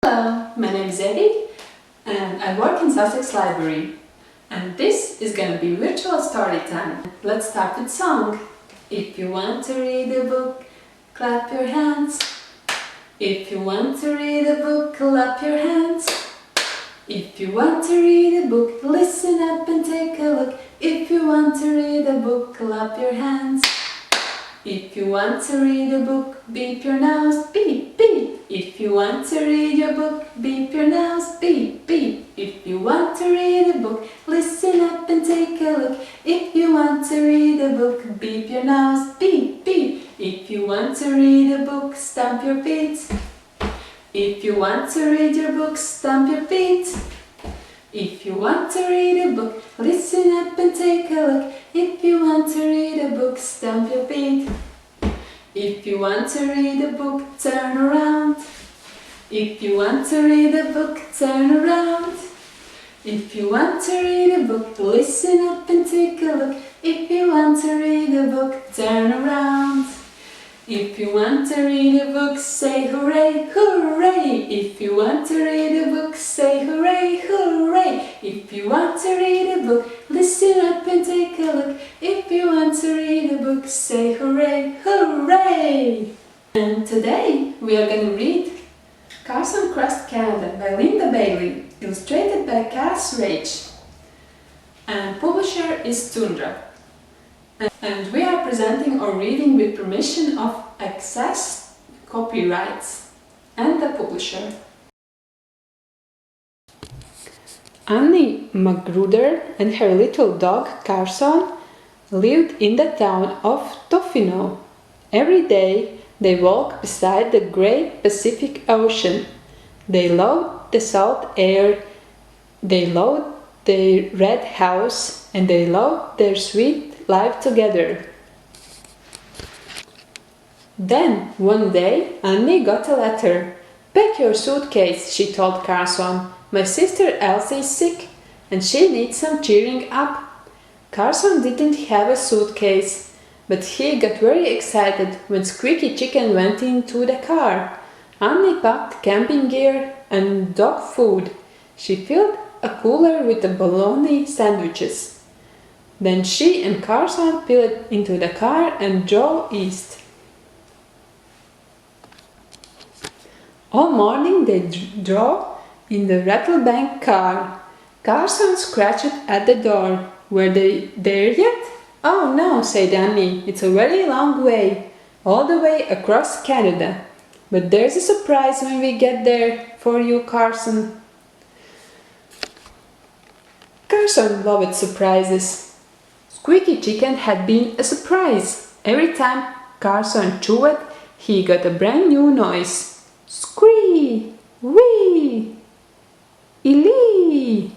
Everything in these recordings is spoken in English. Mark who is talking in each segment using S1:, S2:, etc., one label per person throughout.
S1: Hello, my name is Eddie and I work in Sussex Library. And this is gonna be virtual story time. Let's start with song. If you want to read a book, clap your hands. If you want to read a book, clap your hands. If you want to read a book, listen up and take a look. If you want to read a book, clap your hands. If you want to read a book, beep your nose, beep, beep. If you want to read your book, beep your nose, beep, beep. If you want to read a book, listen up and take a look. If you want to read a book, beep your nose, beep, beep. If you want to read a book, stamp your feet. If you want to read your book, stamp your feet. If you want to read a book, listen up and take a look. If you want to read a book, stamp your feet. If you want to read a book, turn around. If you want to read a book, turn around. If you want to read a book, listen up and take a look. If you want to read a book, turn around. If you want to read a book, say hooray, hooray! If you want to read a book, say hooray, hooray! If you want to read a book, listen up and take a look. If you want to read a book, say hooray, hooray! And today we are going to read Carson Across Canada by Linda Bailey, illustrated by Carson. And publisher is Tundra. And we are presenting or reading with permission of Access Copyrights and the publisher. Annie Magruder and her little dog Carson lived in the town of Tofino. Every day they walked beside the great Pacific Ocean. They loved the salt air, they loved their red house, and they loved their sweet life together. Then, one day, Annie got a letter. "Pack your suitcase," she told Carson. "My sister Elsie is sick, and she needs some cheering up." Carson didn't have a suitcase, but he got very excited when Squeaky Chicken went into the car. Annie packed camping gear and dog food. She filled a cooler with the bologna sandwiches. Then she and Carson peeled into the car and drove east. All morning they drove in the Rattlebank car. Carson scratched at the door. "Were they there yet?" "Oh no," said Annie. "It's a very long way, all the way across Canada. But there's a surprise when we get there for you, Carson." Carson loved surprises. Squeaky Chicken had been a surprise. Every time Carson chewed, he got a brand new noise. Squee! Wee! Elee!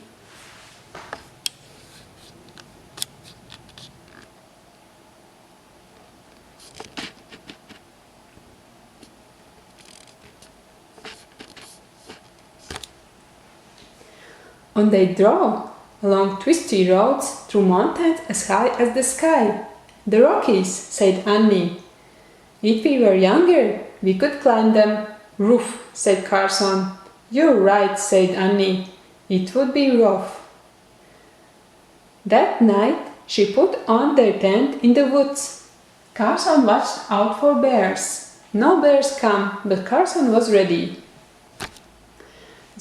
S1: On they drove, along twisty roads, through mountains as high as the sky. "The Rockies," said Annie. "If we were younger, we could climb them." "Rough," said Carson. "You're right," said Annie. "It would be rough." That night she put on their tent in the woods. Carson watched out for bears. No bears come, but Carson was ready.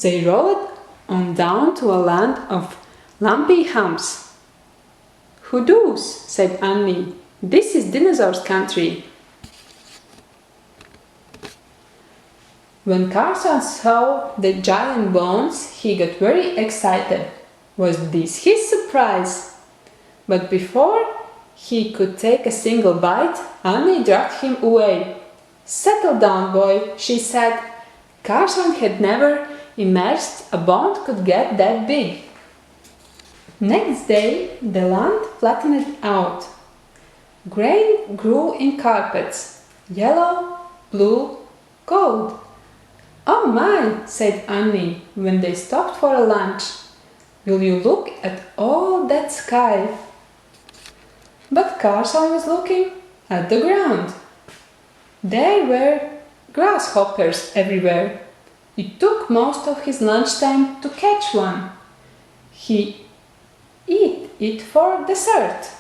S1: They rode on down to a land of lumpy humps. "Hoodoos," said Annie. "This is dinosaurs' country." When Carson saw the giant bones, he got very excited. Was this his surprise? But before he could take a single bite, Annie dragged him away. "Settle down, boy," she said. Carson had never imagined a bone could get that big. Next day, the land flattened out. Grain grew in carpets, yellow, blue, gold. "Oh my," said Annie when they stopped for a lunch. "Will you look at all that sky?" But Carson was looking at the ground. There were grasshoppers everywhere. It took most of his lunchtime to catch one. He ate it for dessert.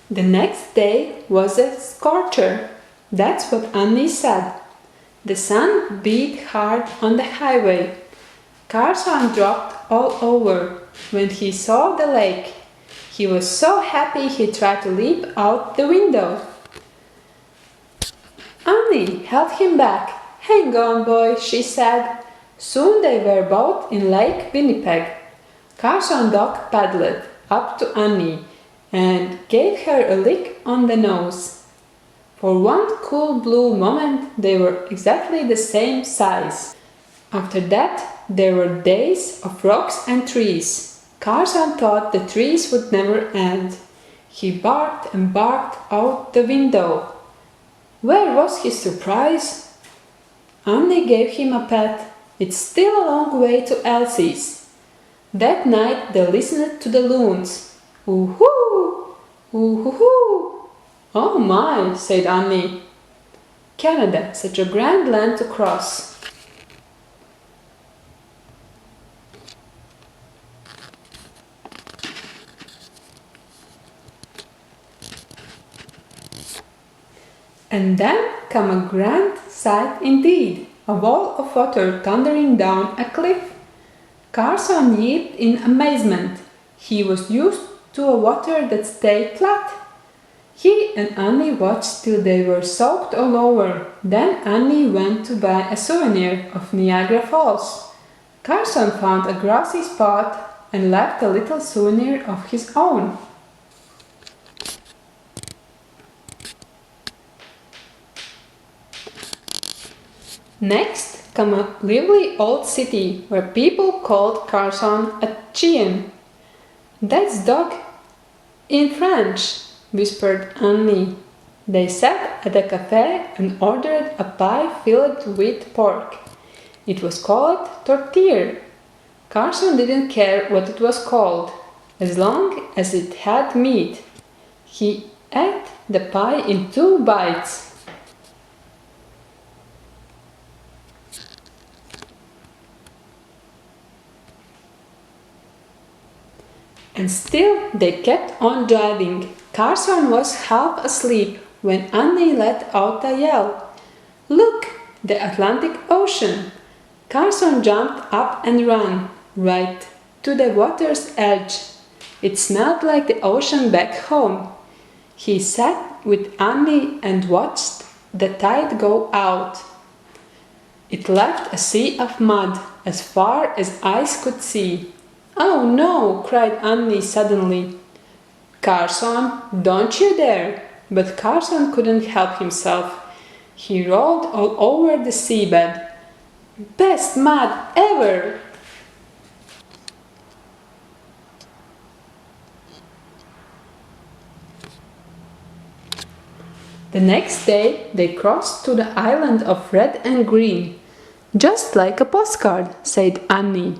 S1: The next day was a scorcher. That's what Annie said. The sun beat hard on the highway. Carson dropped all over when he saw the lake. He was so happy he tried to leap out the window. Annie held him back. "Hang on, boy," she said. Soon they were both in Lake Winnipeg. Carson dog paddled up to Annie and gave her a lick on the nose. For one cool blue moment they were exactly the same size. After that there were days of rocks and trees. Carson thought the trees would never end. He barked and barked out the window. Where was his surprise? Annie gave him a pat. It's still a long way to Elsie's. That night they listened to the loons. "Ooh-hoo! Ooh-hoo-hoo!" "Oh my," said Annie. "Canada, such a grand land to cross." And then came a grand sight indeed, a wall of water thundering down a cliff. Carson yelped in amazement. He was used to a water that stayed flat. He and Annie watched till they were soaked all over. Then Annie went to buy a souvenir of Niagara Falls. Carson found a grassy spot and left a little souvenir of his own. Next came a lively old city where people called Carson a chien. "That's dog in French," whispered Annie. They sat at a cafe and ordered a pie filled with pork. It was called tortilla. Carson didn't care what it was called, as long as it had meat. He ate the pie in 2 bites. And still they kept on driving. Carson was half asleep when Annie let out a yell. "Look, the Atlantic Ocean!" Carson jumped up and ran right to the water's edge. It smelled like the ocean back home. He sat with Annie and watched the tide go out. It left a sea of mud as far as eyes could see. "Oh no!" cried Annie suddenly. "Carson, don't you dare!" But Carson couldn't help himself. He rolled all over the seabed. "Best mud ever!" The next day they crossed to the island of red and green. "Just like a postcard," said Annie.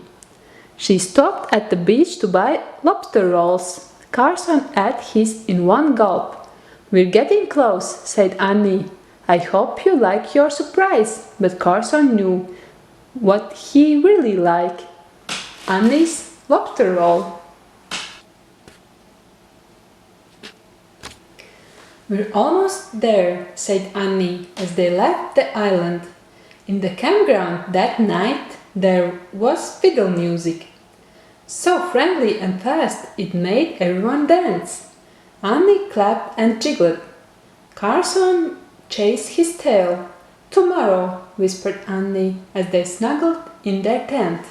S1: She stopped at the beach to buy lobster rolls. Carson ate his in one gulp. "We're getting close," said Annie. "I hope you like your surprise." But Carson knew what he really liked: Annie's lobster roll. "We're almost there," said Annie as they left the island. In the campground that night there was fiddle music. So friendly and fast it made everyone dance. Annie clapped and jiggled. Carson chased his tail. "Tomorrow," whispered Annie as they snuggled in their tent.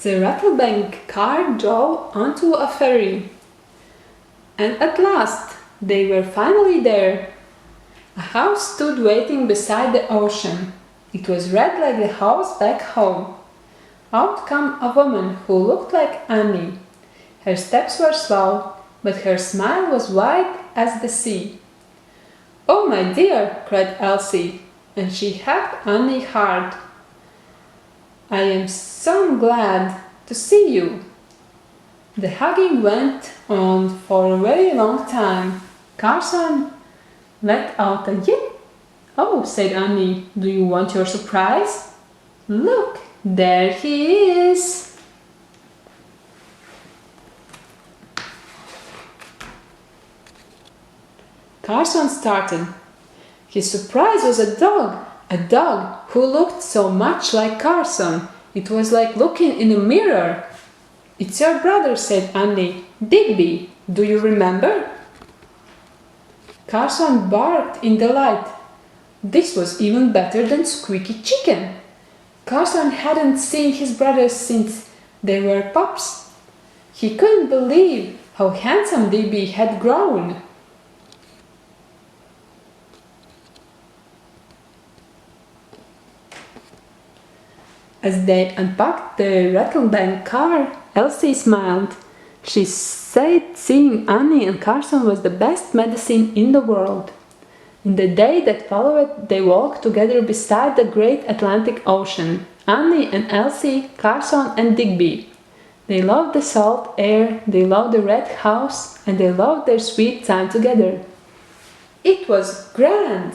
S1: The Rattlebank car drove onto a ferry. And at last they were finally there. A house stood waiting beside the ocean. It was red like the house back home. Out came a woman who looked like Annie. Her steps were slow, but her smile was wide as the sea. "Oh, my dear," cried Elsie, and she hugged Annie hard. "I am so glad to see you." The hugging went on for a very long time. Carson let out a yip. "Oh," said Annie, "do you want your surprise? Look, there he is." Carson started. His surprise was a dog who looked so much like Carson. It was like looking in a mirror. "It's your brother," said Annie. "Digby, do you remember?" Carson barked in delight. This was even better than Squeaky Chicken. Carson hadn't seen his brothers since they were pups. He couldn't believe how handsome Digby had grown. As they unpacked the Rattlebank car, Elsie smiled. She said seeing Annie and Carson was the best medicine in the world. In the day that followed, they walked together beside the great Atlantic Ocean. Annie and Elsie, Carson and Digby. They loved the salt air, they loved the red house, and they loved their sweet time together. It was grand!